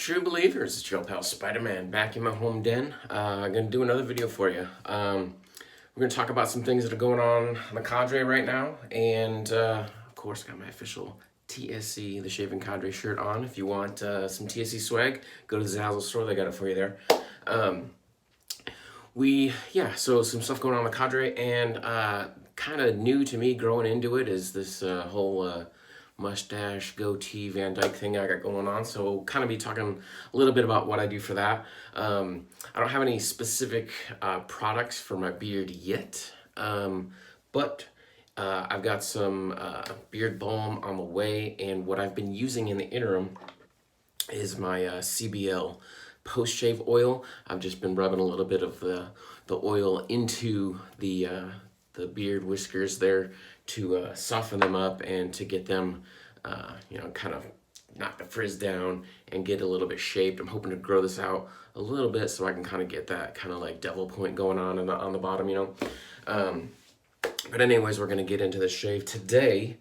True believers, it's your pal Spider-Man back in my home den. I'm going to do another video for you. We're going to talk about some things that are going on the Cadre right now. And, of course, I got my official TSC, the Shaving Cadre shirt on. If you want some TSC swag, go to the Zazzle store. They got it for you there. So some stuff going on the Cadre. And kind of new to me growing into it is this whole... mustache, goatee, Van Dyke thing I got going on. So we'll kind of be talking a little bit about what I do for that. I don't have any specific products for my beard yet, but I've got some beard balm on the way, and what I've been using in the interim is my CBL post-shave oil. I've just been rubbing a little bit of the oil into the beard whiskers there to soften them up and to get them, kind of knock the frizz down and get a little bit shaped. I'm hoping to grow this out a little bit so I can kind of get that kind of like devil point going on the bottom, But anyways, we're going to get into the shave. Today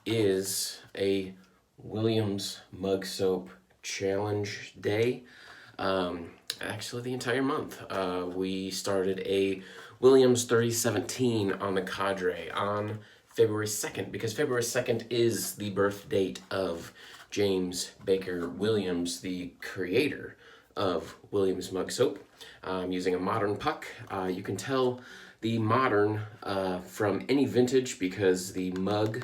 is a Williams Mug Soap Challenge Day. Actually, the entire month. We started a Williams 3017 on the Cadre on February 2nd, because February 2nd is the birth date of James Baker Williams, the creator of Williams Mug Soap. I'm using a modern puck. You can tell the modern from any vintage because the mug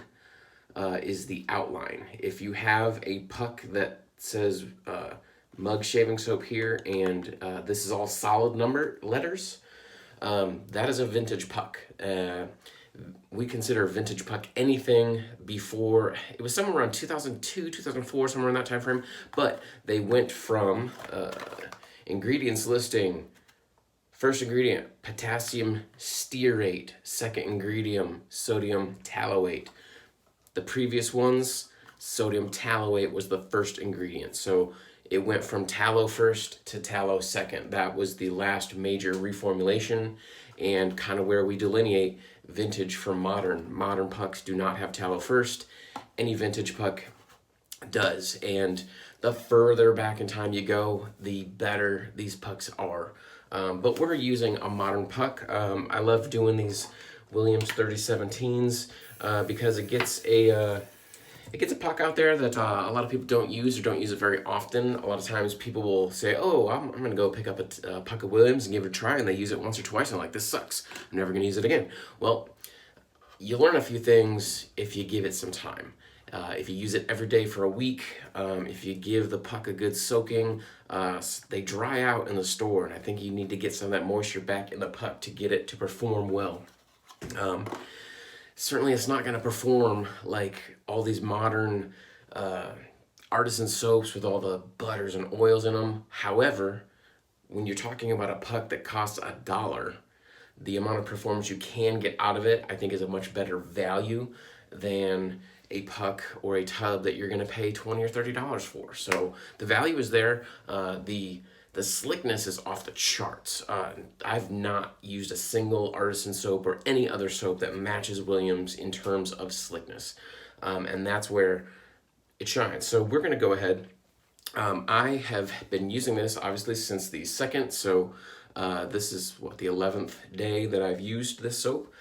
is the outline. If you have a puck that says mug shaving soap here and this is all solid number letters, that is a vintage puck. We consider a vintage puck anything before, it was somewhere around 2002, 2004, somewhere in that time frame, but they went from ingredients listing, first ingredient, potassium stearate, second ingredient, sodium tallowate. The previous ones, sodium tallowate was the first ingredient, so it went from tallow first to tallow second. That was the last major reformulation and kind of where we delineate vintage from modern. Modern pucks do not have tallow first. Any vintage puck does. And the further back in time you go, the better these pucks are. But we're using a modern puck. I love doing these Williams 3017s because it gets a puck out there that a lot of people don't use or don't use it very often. A lot of times people will say, oh, I'm going to go pick up a puck of Williams and give it a try, and they use it once or twice, and I'm like, this sucks. I'm never going to use it again. Well, you learn a few things if you give it some time. If you use it every day for a week, if you give the puck a good soaking, they dry out in the store, and I think you need to get some of that moisture back in the puck to get it to perform well. Certainly it's not going to perform like all these modern artisan soaps with all the butters and oils in them. However, when you're talking about a puck that costs $1, the amount of performance you can get out of it, I think, is a much better value than a puck or a tub that you're going to pay $20 or $30 for. So the value is there. The slickness is off the charts. I've not used a single artisan soap or any other soap that matches Williams in terms of slickness. And that's where it shines. So we're going to go ahead. I have been using this, obviously, since the 2nd. So this is, the 11th day that I've used this soap.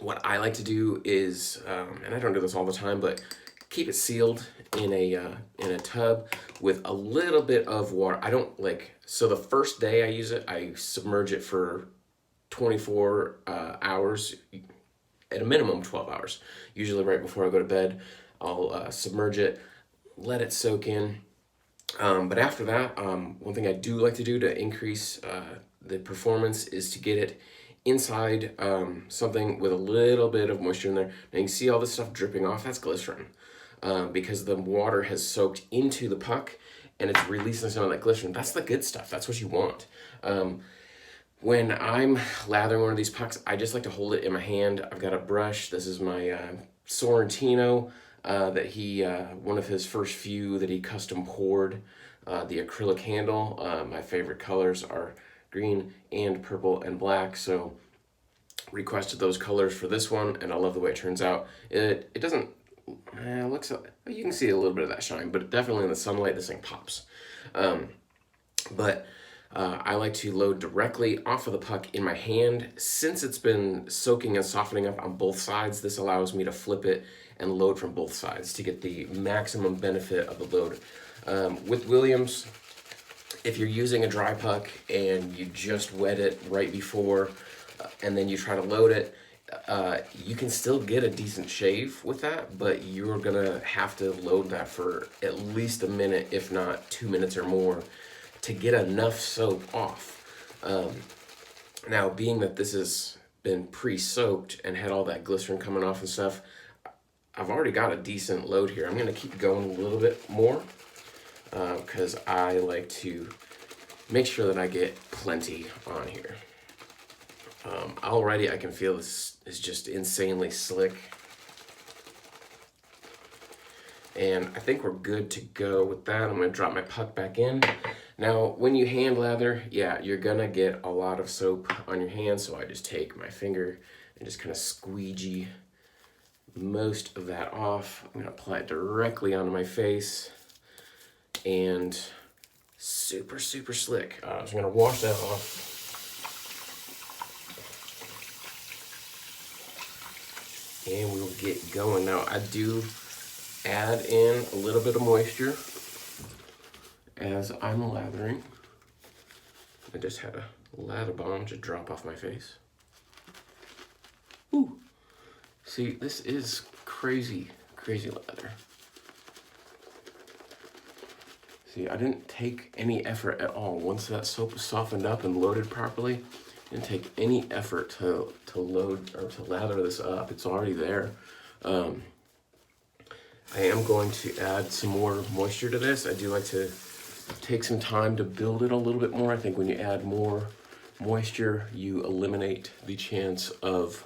What I like to do is, and I don't do this all the time, but keep it sealed in a tub with a little bit of water. I don't so the first day I use it, I submerge it for 24 hours, at a minimum 12 hours. Usually right before I go to bed, I'll submerge it, let it soak in. But after that, one thing I do like to do to increase the performance is to get it inside something with a little bit of moisture in there. Now you can see all this stuff dripping off, that's glycerin. Because the water has soaked into the puck and it's releasing some of that glycerin. That's the good stuff. That's what you want. When I'm lathering one of these pucks, I just like to hold it in my hand. I've got a brush. This is my Sorrentino that one of his first few that he custom poured, the acrylic handle. My favorite colors are green and purple and black. So requested those colors for this one, and I love the way it turns out. It doesn't looks like, you can see a little bit of that shine, but definitely in the sunlight, this thing pops. But I like to load directly off of the puck in my hand. Since it's been soaking and softening up on both sides, this allows me to flip it and load from both sides to get the maximum benefit of the load. With Williams, if you're using a dry puck and you just wet it right before and then you try to load it, you can still get a decent shave with that, but you're gonna have to load that for at least a minute, if not 2 minutes or more, to get enough soap off. Now, being that this has been pre-soaked and had all that glycerin coming off and stuff, I've already got a decent load here. I'm gonna keep going a little bit more because I like to make sure that I get plenty on here. Already I can feel this is just insanely slick. And I think we're good to go with that. I'm gonna drop my puck back in. Now, when you hand lather, yeah, you're gonna get a lot of soap on your hands, so I just take my finger and just kind of squeegee most of that off. I'm gonna apply it directly onto my face, and super, super slick. So I'm gonna wash that off. And we'll get going. Now, I do add in a little bit of moisture as I'm lathering. I just had a lather bomb to drop off my face. Ooh. See, this is crazy, crazy lather. See, I didn't take any effort at all. Once that soap was softened up and loaded properly, didn't take any effort to load or to lather this up. It's already there. I am going to add some more moisture to this. I do like to take some time to build it a little bit more. I think when you add more moisture, you eliminate the chance of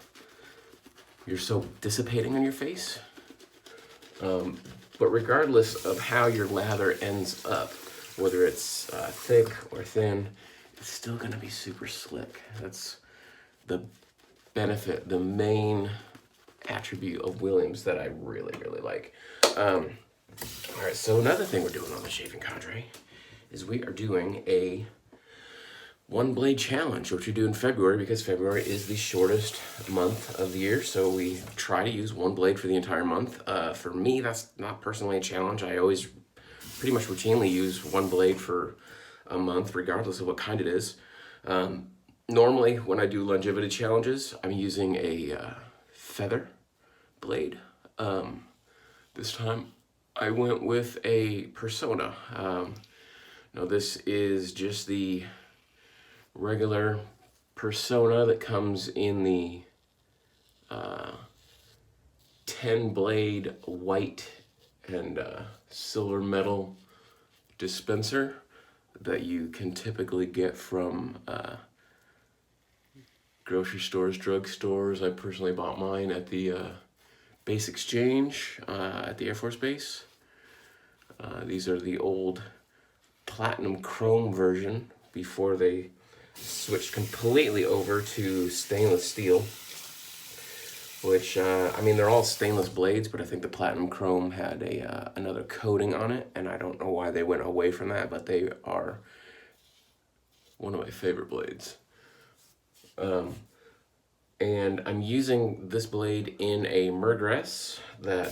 your soap dissipating on your face. But regardless of how your lather ends up, whether it's thick or thin, it's still gonna be super slick. That's the benefit, the main attribute of Williams that I really, really like. All right, so another thing we're doing on the Shaving Cadre is we are doing a one blade challenge, which we do in February because February is the shortest month of the year. So we try to use one blade for the entire month. For me, that's not personally a challenge. I always pretty much routinely use one blade for a month, regardless of what kind it is. Normally, when I do longevity challenges, I'm using a feather blade. This time, I went with a Personna. Now, this is just the regular Personna that comes in the 10 blade white and silver metal dispenser that you can typically get from grocery stores, drug stores. I personally bought mine at the Base Exchange at the Air Force Base. These are the old platinum chrome version before they switched completely over to stainless steel, which, I mean, they're all stainless blades, but I think the platinum chrome had another coating on it, and I don't know why they went away from that, but they are one of my favorite blades. And I'm using this blade in a murderess that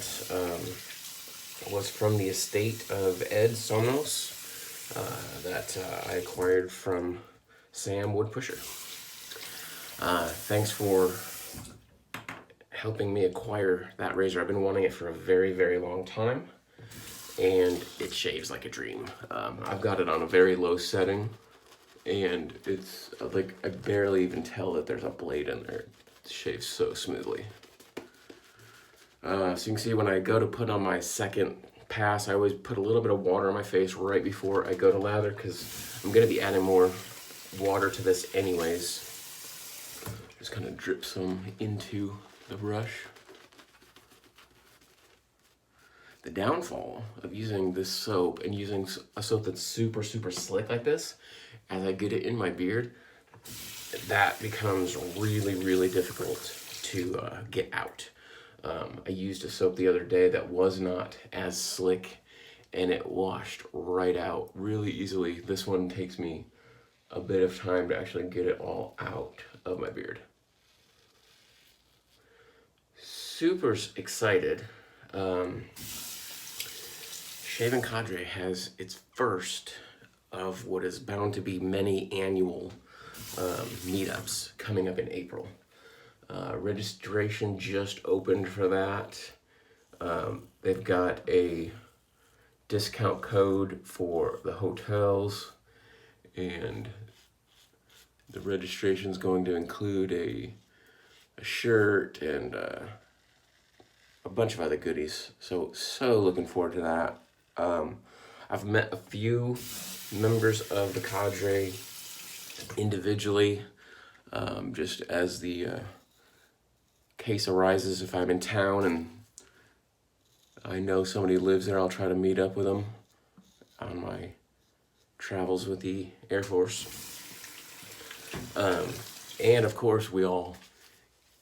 was from the estate of Ed Somnos that I acquired from Sam Woodpusher. Thanks for helping me acquire that razor. I've been wanting it for a very, very long time, and it shaves like a dream. I've got it on a very low setting, and it's like I barely even tell that there's a blade in there. It shaves so smoothly. So you can see when I go to put on my second pass, I always put a little bit of water on my face right before I go to lather because I'm going to be adding more water to this anyways. Just kind of drip some into the brush. The downfall of using this soap and using a soap that's super, super slick like this, as I get it in my beard, that becomes really, really difficult to get out. I used a soap the other day that was not as slick, and it washed right out really easily. This one takes me a bit of time to actually get it all out of my beard. Super excited. Shaving Cadre has its first of what is bound to be many annual meetups coming up in April. Registration just opened for that. They've got a discount code for the hotels, and the registration is going to include a shirt and a bunch of other goodies. So looking forward to that. I've met a few members of the Cadre individually, just as the case arises. If I'm in town and I know somebody lives there, I'll try to meet up with them on my travels with the Air Force. And of course, we all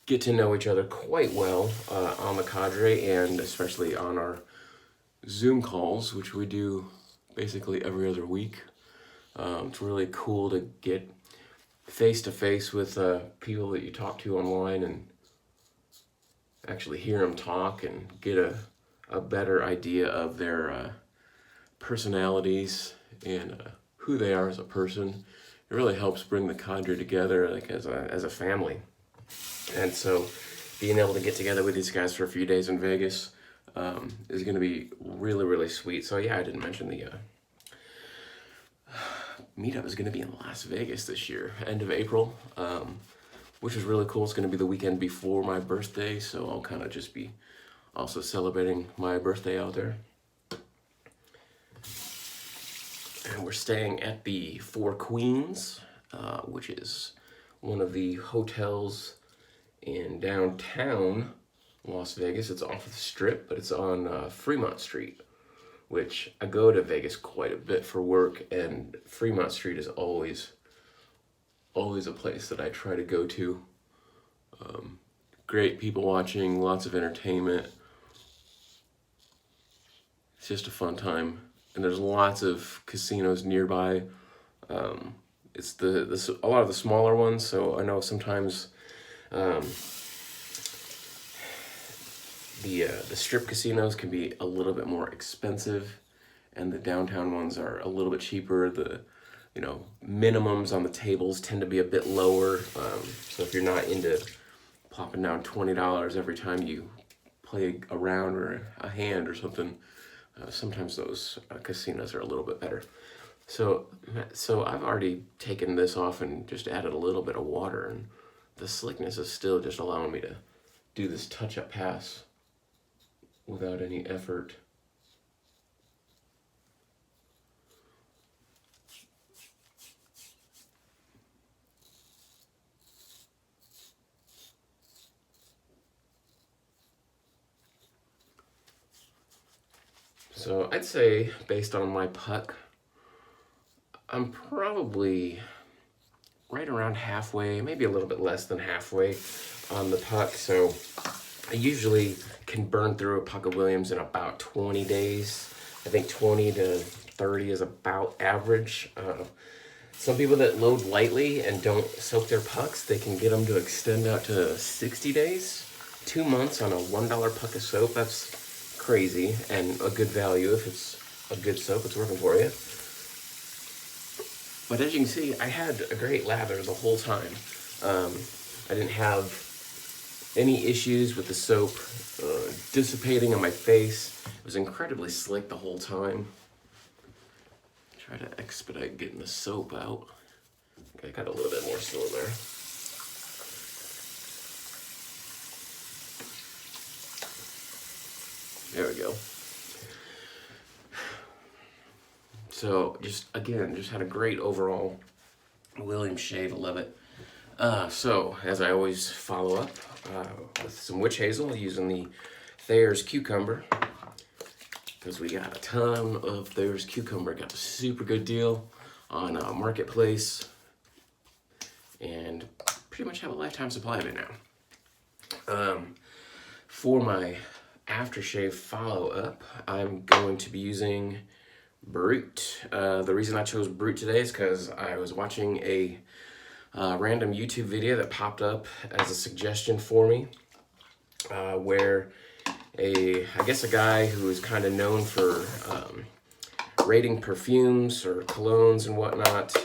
get to know each other quite well on the Cadre, and especially on our Zoom calls, which we do basically every other week. It's really cool to get face-to-face with people that you talk to online and actually hear them talk and get a better idea of their personalities and who they are as a person. It really helps bring the Cadre together, like as a family. And so being able to get together with these guys for a few days in Vegas is going to be really, really sweet. So yeah, I didn't mention the meetup is going to be in Las Vegas this year, end of April, which is really cool. It's going to be the weekend before my birthday, so I'll kind of just be also celebrating my birthday out there. And we're staying at the Four Queens, which is one of the hotels in downtown Las Vegas. It's off of the Strip, but it's on Fremont Street, which I go to Vegas quite a bit for work, and Fremont Street is always a place that I try to go to. Great people watching, lots of entertainment. It's just a fun time, and there's lots of casinos nearby. It's a lot of the smaller ones, so I know sometimes the strip casinos can be a little bit more expensive, and the downtown ones are a little bit cheaper. The minimums on the tables tend to be a bit lower. So if you're not into plopping down $20 every time you play a round or a hand or something, sometimes those casinos are a little bit better. So I've already taken this off and just added a little bit of water, and the slickness is still just allowing me to do this touch-up pass without any effort. So I'd say, based on my puck, I'm probably right around halfway, maybe a little bit less than halfway on the puck. So I usually can burn through a puck of Williams in about 20 days. I think 20 to 30 is about average. Some people that load lightly and don't soak their pucks, they can get them to extend out to 60 days. 2 months on a $1 puck of soap, that's crazy, and a good value. If it's a good soap, it's working for you. But as you can see, I had a great lather the whole time. I didn't have any issues with the soap dissipating on my face. It was incredibly slick the whole time. Try to expedite getting the soap out. I got a little bit more still in there. There we go. So just had a great overall Williams shave. I love it. So as I always follow up with some witch hazel using the Thayer's cucumber, because we got a ton of Thayer's cucumber. Got a super good deal on Marketplace, and pretty much have a lifetime supply of it now. for my aftershave follow-up, I'm going to be using Brute. The reason I chose Brute today is because I was watching a random YouTube video that popped up as a suggestion for me, where I guess a guy who is kind of known for rating perfumes or colognes and whatnot,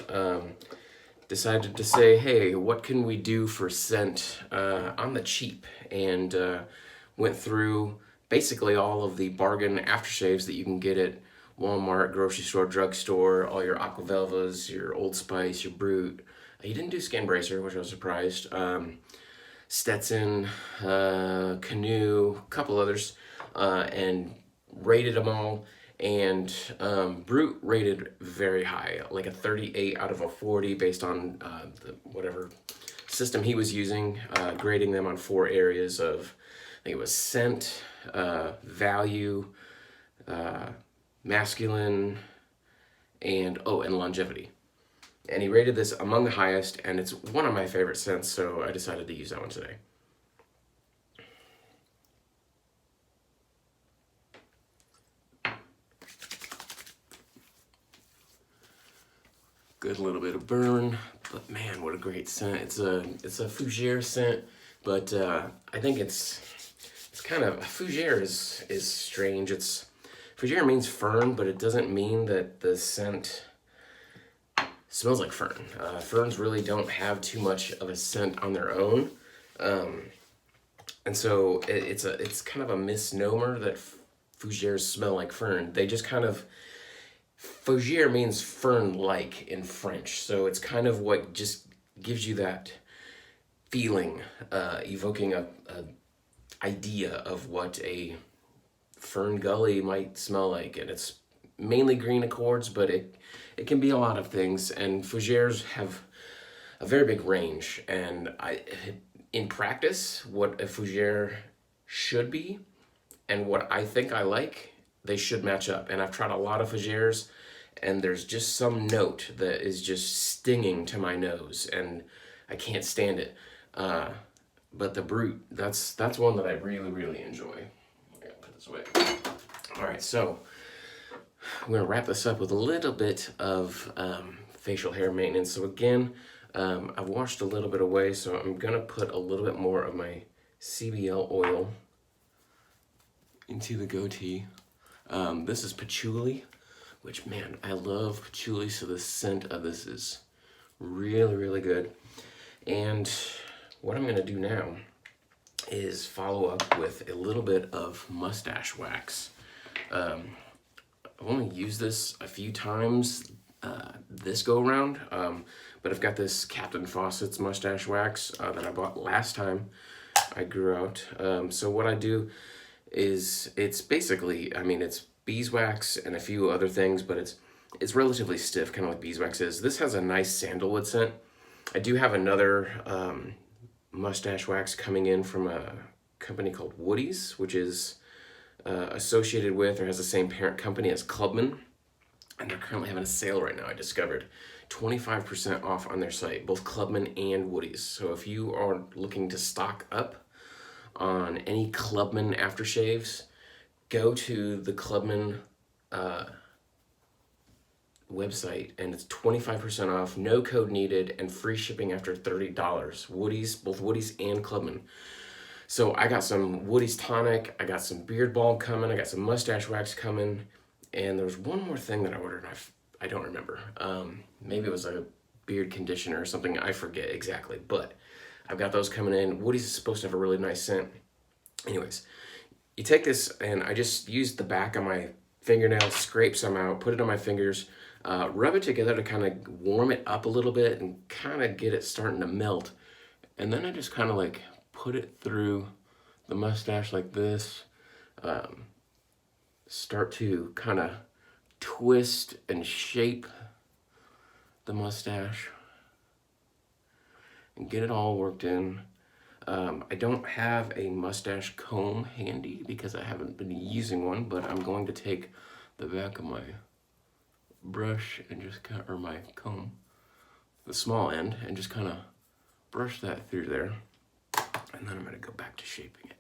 decided to say, hey, what can we do for scent on the cheap? And went through basically all of the bargain aftershaves that you can get at Walmart, grocery store, drugstore, all your Aqua Velvas, your Old Spice, your Brute. He didn't do Skin Bracer, which I was surprised. Stetson, Canoe, a couple others, and rated them all. And Brute rated very high, like a 38 out of a 40 based on whatever system he was using, grading them on 4 areas of, I think it was scent, value, masculine, and longevity. And he rated this among the highest, and it's one of my favorite scents, so I decided to use that one today. Good little bit of burn, but man, what a great scent. It's a fougere scent, but I think it's kind of, fougere is strange. Fougere means fern, but it doesn't mean that the scent smells like fern. Ferns really don't have too much of a scent on their own, and so it's kind of a misnomer that fougeres smell like fern. They just kind of, fougere means fern-like in French, so it's kind of what just gives you that feeling, evoking a idea of what a fern gully might smell like. And it's mainly green accords, but it can be a lot of things, and fougeres have a very big range. And in practice, what a fougere should be and what I think I like, they should match up. And I've tried a lot of fougeres, and there's just some note that is just stinging to my nose, and I can't stand it. But the Brute, that's one that I really, really enjoy. I'm gonna put this away. All right, so I'm gonna wrap this up with a little bit of facial hair maintenance. So again, I've washed a little bit away, so I'm gonna put a little bit more of my CBL oil into the goatee. This is patchouli, which, man, I love patchouli, so the scent of this is really, really good. And what I'm gonna do now is follow up with a little bit of mustache wax. I've only used this a few times this go around, but I've got this Capt Fawcett's mustache wax that I bought last time I grew out. So what I do is, it's basically, I mean, it's beeswax and a few other things, but it's relatively stiff, kind of like beeswax is. This has a nice sandalwood scent. I do have another mustache wax coming in from a company called Woody's, which is associated with or has the same parent company as Clubman, and they're currently having a sale right now. I discovered 25% off on their site, both Clubman and Woody's. So if you are looking to stock up on any Clubman aftershaves, go to the Clubman website, and it's 25% off, no code needed, and free shipping after $30. Woody's, both Woody's and Clubman. So I got some Woody's tonic, I got some beard balm coming, I got some mustache wax coming, and there's one more thing that I ordered, and I don't remember. Maybe it was a beard conditioner or something, I forget exactly, but I've got those coming in. Woody's is supposed to have a really nice scent. Anyways, you take this, and I just used the back of my fingernail, scrape some out, put it on my fingers, rub it together to kind of warm it up a little bit and kind of get it starting to melt. And then I just kind of like put it through the mustache like this, start to kind of twist and shape the mustache and get it all worked in. I don't have a mustache comb handy because I haven't been using one, but I'm going to take the back of my brush and just kind of, or my comb, the small end, and just kind of brush that through there. And then I'm going to go back to shaping it.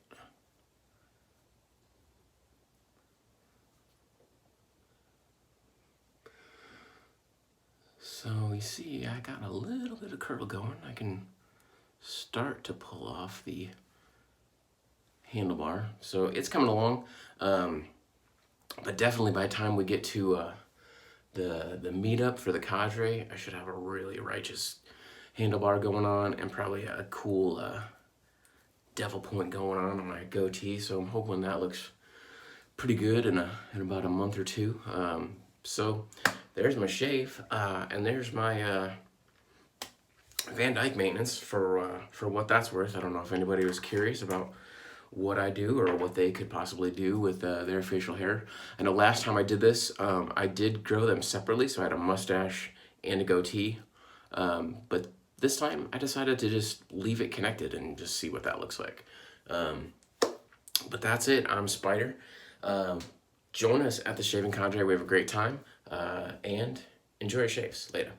we see I got a little bit of curl going. I can start to pull off the handlebar. So it's coming along. But definitely by the time we get to the meetup for the Cadre, I should have a really righteous handlebar going on and probably a cool devil point going on my goatee. So I'm hoping that looks pretty good in about a month or two. So there's my shave, and there's my Van Dyke maintenance for what that's worth. I don't know if anybody was curious about what I do or what they could possibly do with their facial hair. I know last time I did this, I did grow them separately, so I had a mustache and a goatee. But this time I decided to just leave it connected and just see what that looks like. But that's it. I'm Spider. Join us at the Shaving Cadre. We have a great time, and enjoy your shaves. Later.